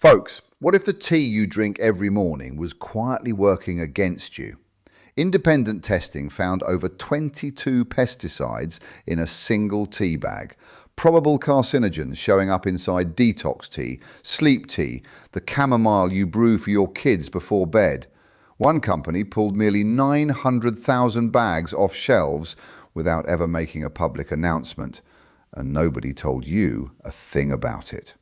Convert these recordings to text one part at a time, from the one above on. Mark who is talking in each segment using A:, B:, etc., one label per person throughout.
A: Folks, what if the tea you drink every morning was quietly working against you? Independent testing found over 22 pesticides in a single tea bag. Probable carcinogens showing up inside detox tea, sleep tea, the chamomile you brew for your kids before bed. One company pulled nearly 900,000 bags off shelves without ever making a public announcement, and nobody told you a thing about it.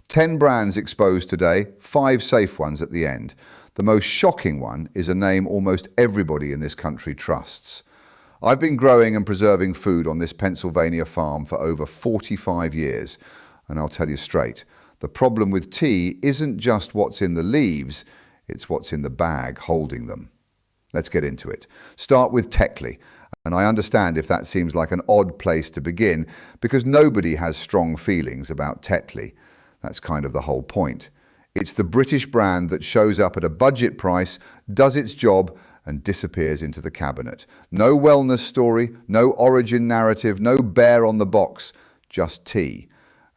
A: 10 brands exposed today, 5 safe ones at the end. The most shocking one is a name almost everybody in this country trusts. I've been growing and preserving food on this Pennsylvania farm for over 45 years, and I'll tell you straight, the problem with tea isn't just what's in the leaves, it's what's in the bag holding them. Let's get into it. Start with Tetley, and I understand if that seems like an odd place to begin, because nobody has strong feelings about Tetley. That's kind of the whole point. It's the British brand that shows up at a budget price, does its job, and disappears into the cabinet. No wellness story, no origin narrative, no bear on the box, just tea.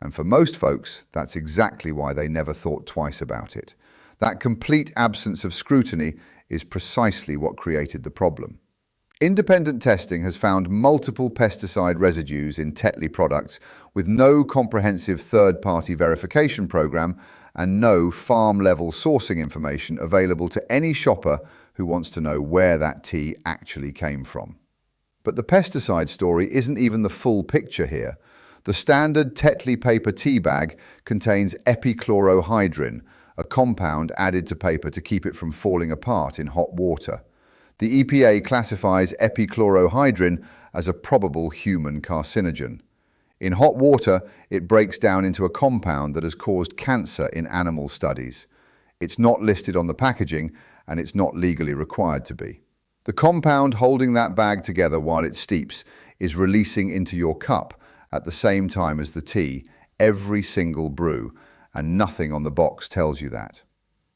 A: And for most folks, that's exactly why they never thought twice about it. That complete absence of scrutiny is precisely what created the problem. Independent testing has found multiple pesticide residues in Tetley products with no comprehensive third-party verification program and no farm-level sourcing information available to any shopper who wants to know where that tea actually came from. But the pesticide story isn't even the full picture here. The standard Tetley paper tea bag contains epichlorohydrin, a compound added to paper to keep it from falling apart in hot water. The EPA classifies epichlorohydrin as a probable human carcinogen. In hot water, it breaks down into a compound that has caused cancer in animal studies. It's not listed on the packaging, and it's not legally required to be. The compound holding that bag together while it steeps is releasing into your cup at the same time as the tea, every single brew, and nothing on the box tells you that.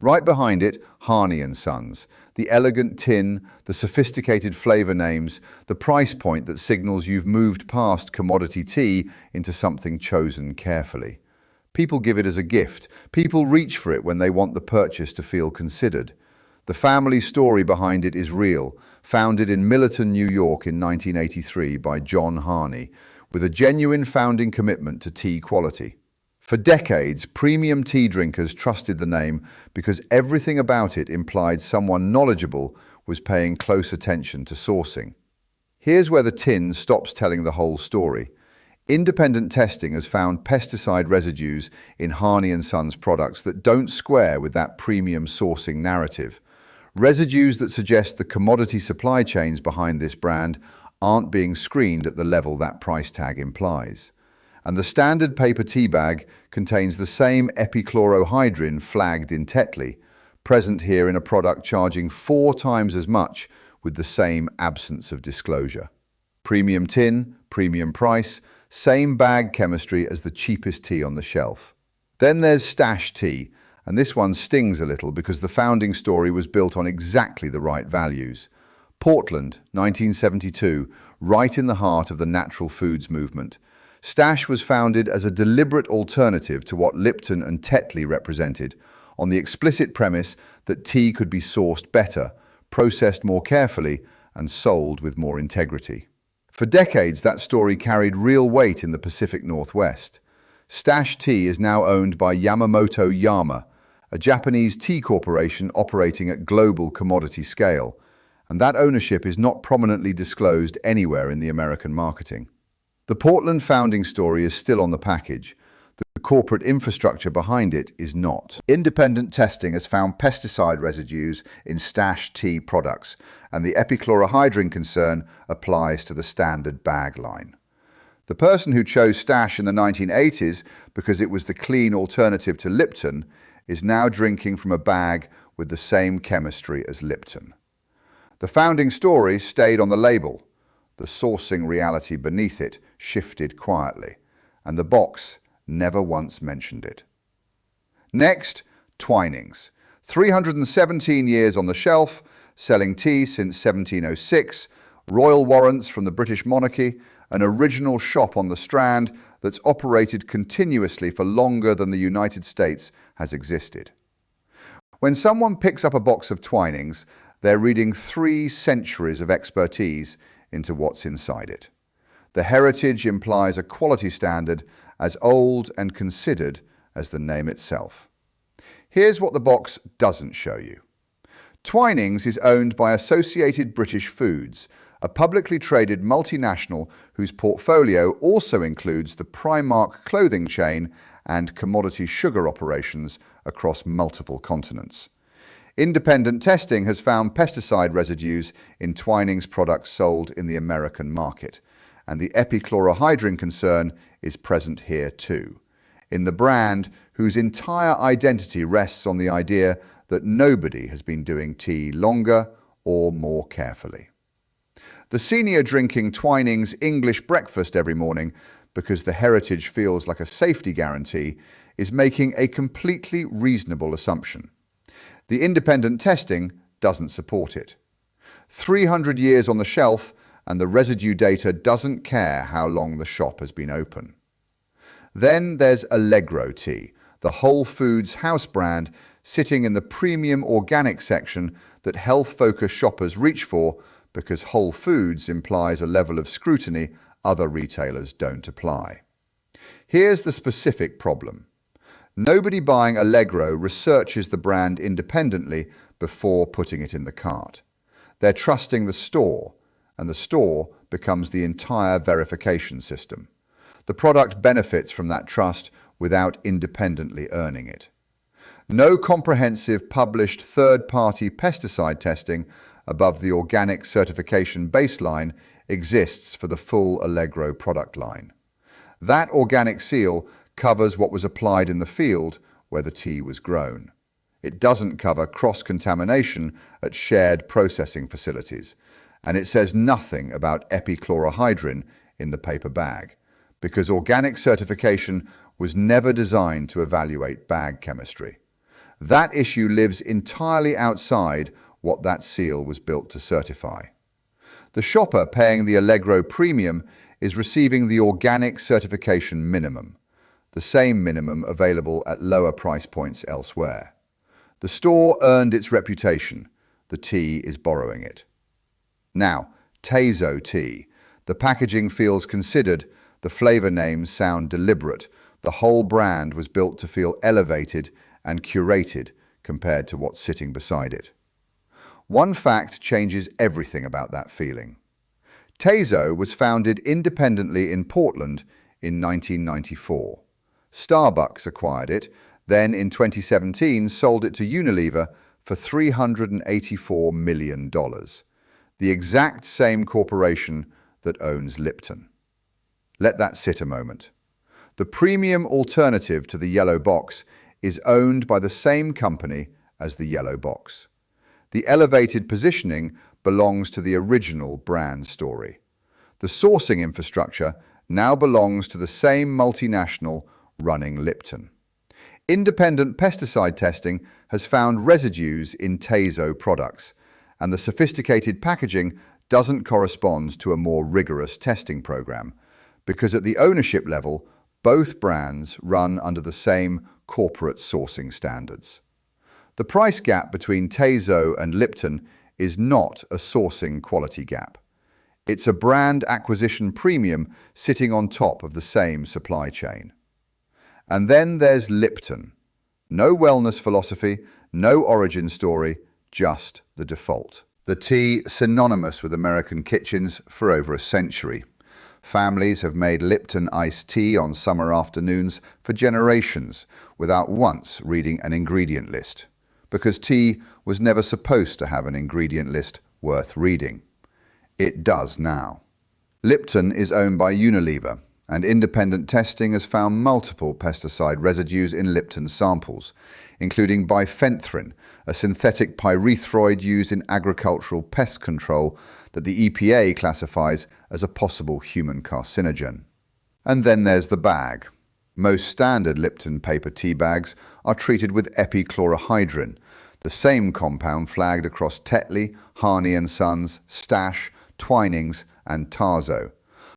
A: Right behind it, Harney & Sons, the elegant tin, the sophisticated flavor names, the price point that signals you've moved past commodity tea into something chosen carefully. People give it as a gift. People reach for it when they want the purchase to feel considered. The family story behind it is real, founded in Millerton, New York in 1983 by John Harney, with a genuine founding commitment to tea quality. For decades, premium tea drinkers trusted the name because everything about it implied someone knowledgeable was paying close attention to sourcing. Here's where the tin stops telling the whole story. Independent testing has found pesticide residues in Harney & Sons products that don't square with that premium sourcing narrative. Residues that suggest the commodity supply chains behind this brand aren't being screened at the level that price tag implies. And the standard paper tea bag contains the same epichlorohydrin flagged in Tetley, present here in a product charging 4 times as much with the same absence of disclosure. Premium tin, premium price, same bag chemistry as the cheapest tea on the shelf. Then there's Stash tea, and this one stings a little because the founding story was built on exactly the right values. Portland, 1972, right in the heart of the natural foods movement. Stash was founded as a deliberate alternative to what Lipton and Tetley represented, on the explicit premise that tea could be sourced better, processed more carefully, and sold with more integrity. For decades, that story carried real weight in the Pacific Northwest. Stash tea is now owned by Yamamoto Yama, a Japanese tea corporation operating at global commodity scale, and that ownership is not prominently disclosed anywhere in the American marketing. The Portland founding story is still on the package. The corporate infrastructure behind it is not. Independent testing has found pesticide residues in Stash tea products, and the epichlorohydrin concern applies to the standard bag line. The person who chose Stash in the 1980s because it was the clean alternative to Lipton is now drinking from a bag with the same chemistry as Lipton. The founding story stayed on the label. The sourcing reality beneath it shifted quietly, and the box never once mentioned it. Next, Twinings. 317 years on the shelf, selling tea since 1706, royal warrants from the British monarchy, an original shop on the Strand that's operated continuously for longer than the United States has existed. When someone picks up a box of Twinings, they're reading 3 centuries of expertise into what's inside it. The heritage implies a quality standard as old and considered as the name itself. Here's what the box doesn't show you. Twinings is owned by Associated British Foods, a publicly traded multinational whose portfolio also includes the Primark clothing chain and commodity sugar operations across multiple continents. Independent testing has found pesticide residues in Twinings products sold in the American market, and the epichlorohydrin concern is present here too, in the brand whose entire identity rests on the idea that nobody has been doing tea longer or more carefully. The senior drinking Twinings English breakfast every morning because the heritage feels like a safety guarantee is making a completely reasonable assumption. The independent testing doesn't support it. 300 years on the shelf and the residue data doesn't care how long the shop has been open. Then there's Allegro Tea, the Whole Foods house brand sitting in the premium organic section that health-focused shoppers reach for because Whole Foods implies a level of scrutiny other retailers don't apply. Here's the specific problem. Nobody buying Allegro researches the brand independently before putting it in the cart. They're trusting the store, and the store becomes the entire verification system. The product benefits from that trust without independently earning it. No comprehensive published third-party pesticide testing above the organic certification baseline exists for the full Allegro product line. That organic seal covers what was applied in the field where the tea was grown. It doesn't cover cross-contamination at shared processing facilities, and it says nothing about epichlorohydrin in the paper bag, because organic certification was never designed to evaluate bag chemistry. That issue lives entirely outside what that seal was built to certify. The shopper paying the Allegro premium is receiving the organic certification minimum, the same minimum available at lower price points elsewhere. The store earned its reputation. The tea is borrowing it. Now, Teizo tea. The packaging feels considered, the flavor names sound deliberate. The whole brand was built to feel elevated and curated compared to what's sitting beside it. One fact changes everything about that feeling. Teizo was founded independently in Portland in 1994. Starbucks acquired it, then in 2017 sold it to Unilever for $384 million, the exact same corporation that owns Lipton. Let that sit a moment. The premium alternative to the yellow box is owned by the same company as the yellow box. The elevated positioning belongs to the original brand story. The sourcing infrastructure now belongs to the same multinational running Lipton. Independent pesticide testing has found residues in Teizo products, and the sophisticated packaging doesn't correspond to a more rigorous testing program, because at the ownership level, both brands run under the same corporate sourcing standards. The price gap between Teizo and Lipton is not a sourcing quality gap. It's a brand acquisition premium sitting on top of the same supply chain. And then there's Lipton. No wellness philosophy, no origin story, just the default. The tea synonymous with American kitchens for over a century. Families have made Lipton iced tea on summer afternoons for generations without once reading an ingredient list, because tea was never supposed to have an ingredient list worth reading. It does now. Lipton is owned by Unilever, and independent testing has found multiple pesticide residues in Lipton samples, including bifenthrin, a synthetic pyrethroid used in agricultural pest control that the EPA classifies as a possible human carcinogen. And then there's the bag. Most standard Lipton paper tea bags are treated with epichlorohydrin, the same compound flagged across Tetley, Harney & Sons, Stash, Twinings and Tarzo.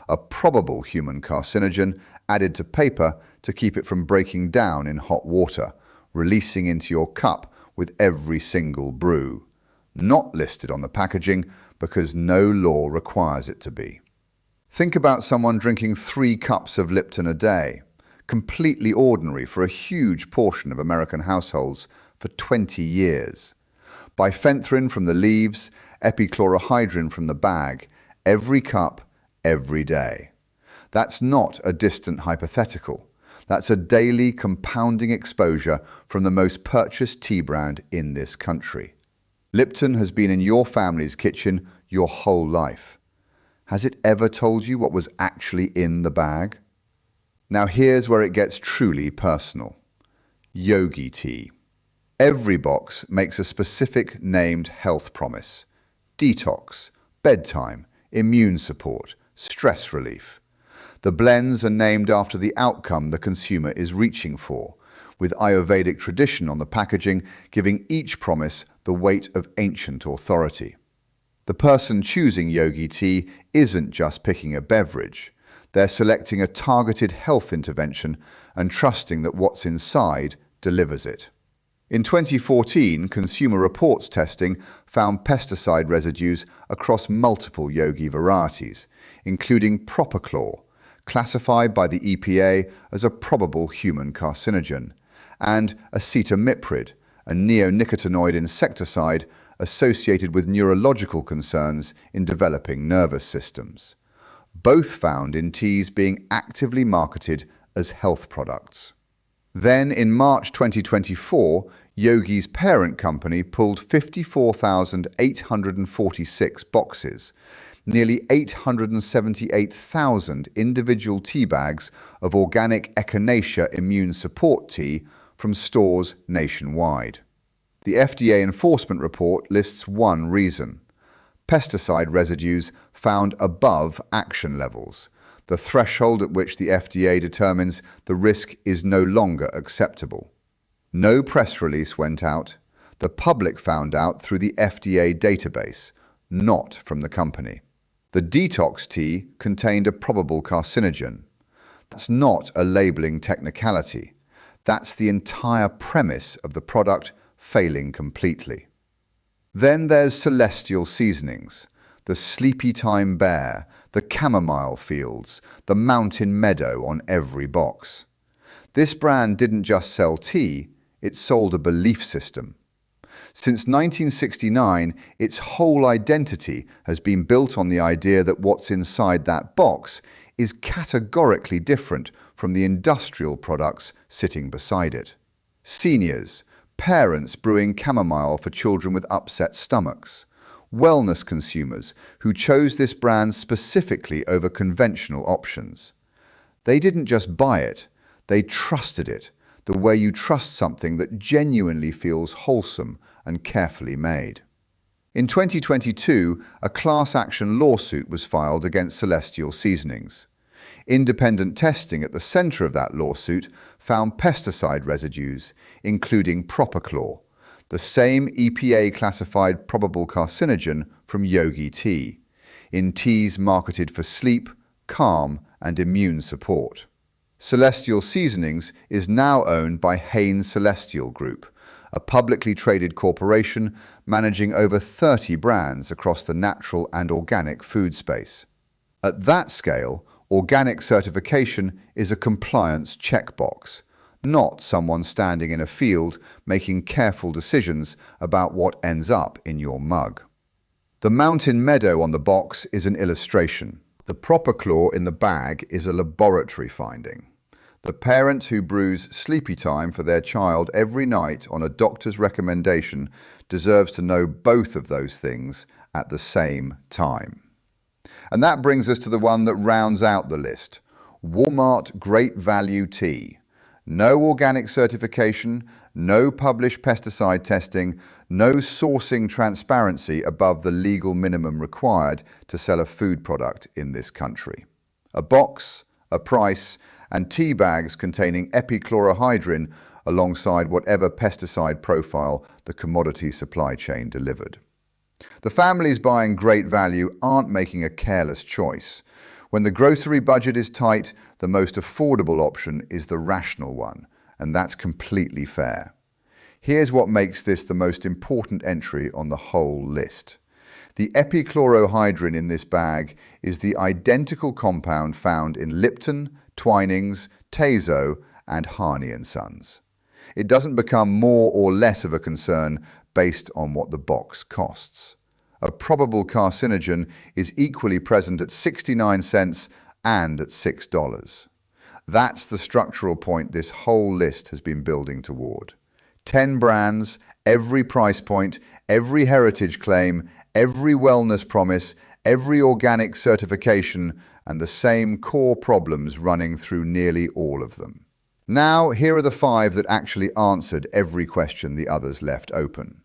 A: a probable human carcinogen added to paper to keep it from breaking down in hot water, releasing into your cup with every single brew. Not listed on the packaging because no law requires it to be. Think about someone drinking 3 cups of Lipton a day, completely ordinary for a huge portion of American households for 20 years. Bifenthrin from the leaves, epichlorohydrin from the bag, every cup, every day. That's not a distant hypothetical. That's a daily compounding exposure from the most purchased tea brand in this country. Lipton has been in your family's kitchen your whole life. Has it ever told you what was actually in the bag? Now here's where it gets truly personal. Yogi tea. Every box makes a specific named health promise. Detox, bedtime, immune support, stress relief. The blends are named after the outcome the consumer is reaching for, with Ayurvedic tradition on the packaging giving each promise the weight of ancient authority. The person choosing yogi tea isn't just picking a beverage. They're selecting a targeted health intervention and trusting that what's inside delivers it. In 2014, Consumer Reports testing found pesticide residues across multiple yogi varieties, including propochlor, classified by the EPA as a probable human carcinogen, and acetamiprid, a neonicotinoid insecticide associated with neurological concerns in developing nervous systems. Both found in teas being actively marketed as health products. Then, in March 2024, Yogi's parent company pulled 54,846 boxes, nearly 878,000 individual tea bags of organic echinacea immune support tea from stores nationwide. The FDA enforcement report lists one reason: pesticide residues found above action levels, the threshold at which the FDA determines the risk is no longer acceptable. No press release went out. The public found out through the FDA database, not from the company. The detox tea contained a probable carcinogen. That's not a labeling technicality. That's the entire premise of the product failing completely. Then there's Celestial Seasonings, the Sleepy Time Bear, the Chamomile Fields, the Mountain Meadow on every box. This brand didn't just sell tea, it sold a belief system. Since 1969, its whole identity has been built on the idea that what's inside that box is categorically different from the industrial products sitting beside it. Seniors, parents brewing chamomile for children with upset stomachs, wellness consumers who chose this brand specifically over conventional options. They didn't just buy it, they trusted it, the way you trust something that genuinely feels wholesome and carefully made. In 2022, a class action lawsuit was filed against Celestial Seasonings. Independent testing at the center of that lawsuit found pesticide residues, including propochlor, the same EPA-classified probable carcinogen from yogi tea, in teas marketed for sleep, calm, and immune support. Celestial Seasonings is now owned by Hain Celestial Group, a publicly traded corporation managing over 30 brands across the natural and organic food space. At that scale, organic certification is a compliance checkbox, not someone standing in a field making careful decisions about what ends up in your mug. The mountain meadow on the box is an illustration. The propochlor in the bag is a laboratory finding. The parent who brews sleepy time for their child every night on a doctor's recommendation deserves to know both of those things at the same time. And that brings us to the one that rounds out the list: Walmart Great Value Tea. No organic certification, no published pesticide testing, no sourcing transparency above the legal minimum required to sell a food product in this country. A box, a price, and tea bags containing epichlorohydrin alongside whatever pesticide profile the commodity supply chain delivered. The families buying Great Value aren't making a careless choice. When the grocery budget is tight, the most affordable option is the rational one, and that's completely fair. Here's what makes this the most important entry on the whole list. The epichlorohydrin in this bag is the identical compound found in Lipton, Twinings, Tazo, and Harney & Sons. It doesn't become more or less of a concern based on what the box costs. A probable carcinogen is equally present at 69 cents and at $6. That's the structural point this whole list has been building toward. 10 brands, every price point, every heritage claim, every wellness promise, every organic certification, and the same core problems running through nearly all of them. Now, here are the 5 that actually answered every question the others left open.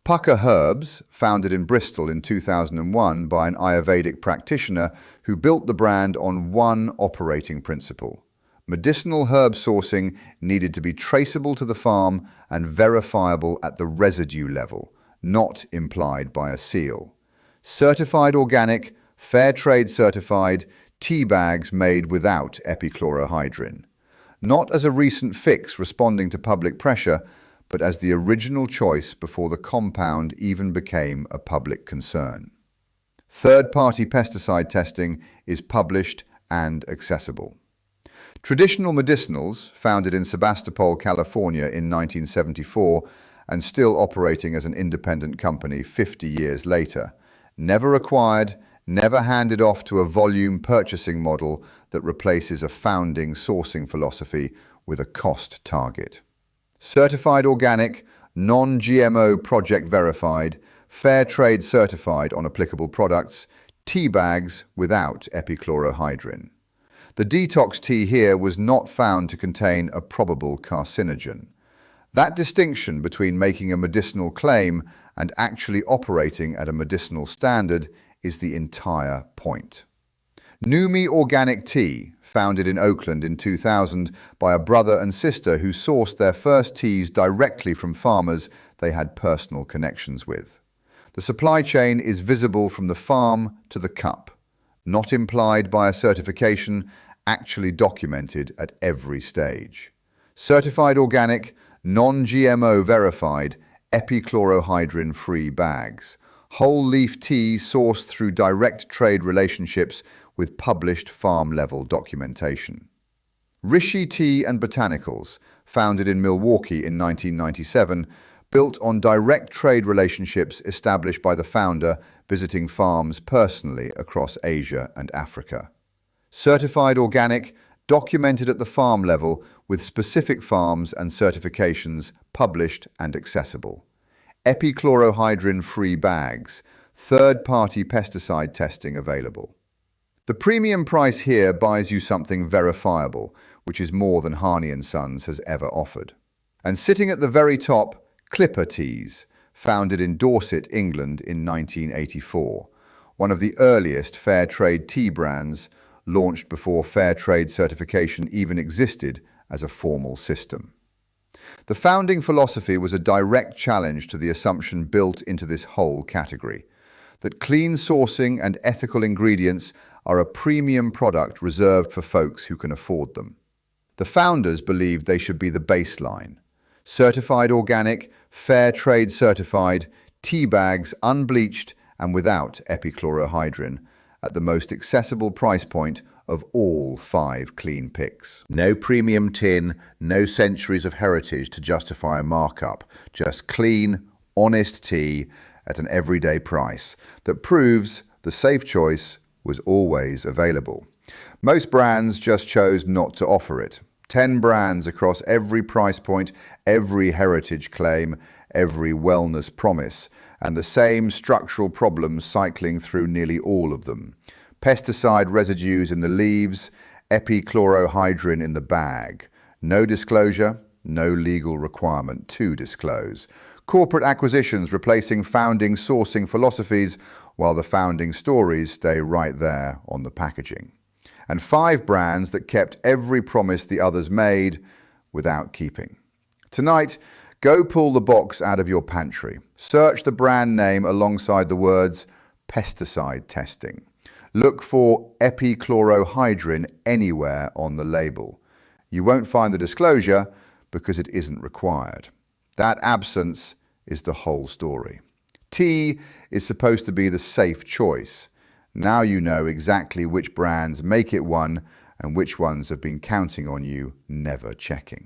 A: Pucker Herbs, founded in Bristol in 2001 by an Ayurvedic practitioner who built the brand on one operating principle. Medicinal herb sourcing needed to be traceable to the farm and verifiable at the residue level, not implied by a seal. Certified organic, fair trade certified, tea bags made without epichlorohydrin. Not as a recent fix responding to public pressure, but as the original choice before the compound even became a public concern. Third-party pesticide testing is published and accessible. Traditional Medicinals, founded in Sebastopol, California in 1974 and still operating as an independent company 50 years later, never acquired, never handed off to a volume purchasing model that replaces a founding sourcing philosophy with a cost target. Certified organic, non-GMO project verified, fair trade certified on applicable products, tea bags without epichlorohydrin. The detox tea here was not found to contain a probable carcinogen. That distinction between making a medicinal claim and actually operating at a medicinal standard is the entire point. Numi Organic Tea, founded in Oakland in 2000 by a brother and sister who sourced their first teas directly from farmers they had personal connections with. The supply chain is visible from the farm to the cup, not implied by a certification, actually documented at every stage. Certified organic, non-GMO verified, epichlorohydrin-free bags. Whole leaf tea sourced through direct trade relationships with published farm-level documentation. Rishi Tea and Botanicals, founded in Milwaukee in 1997, built on direct trade relationships established by the founder visiting farms personally across Asia and Africa. Certified organic, documented at the farm level with specific farms and certifications published and accessible. Epichlorohydrin-free bags, third-party pesticide testing available. The premium price here buys you something verifiable, which is more than Harney & Sons has ever offered. And sitting at the very top, Clipper Teas, founded in Dorset, England in 1984, one of the earliest fair trade tea brands, launched before fair trade certification even existed as a formal system. The founding philosophy was a direct challenge to the assumption built into this whole category, that clean sourcing and ethical ingredients are a premium product reserved for folks who can afford them. The founders believed they should be the baseline. Certified organic, fair trade certified, tea bags unbleached and without epichlorohydrin, at the most accessible price point of all 5 clean picks. No premium tin, no centuries of heritage to justify a markup, just clean, honest tea at an everyday price that proves the safe choice was always available. Most brands just chose not to offer it. 10 brands across every price point, every heritage claim, every wellness promise, and the same structural problems cycling through nearly all of them. Pesticide residues in the leaves, epichlorohydrin in the bag. No disclosure, no legal requirement to disclose. Corporate acquisitions replacing founding sourcing philosophies, while the founding stories stay right there on the packaging. And 5 brands that kept every promise the others made without keeping. Tonight, go pull the box out of your pantry. Search the brand name alongside the words pesticide testing. Look for epichlorohydrin anywhere on the label. You won't find the disclosure because it isn't required. That absence is the whole story. Tea is supposed to be the safe choice. Now you know exactly which brands make it one and which ones have been counting on you never checking.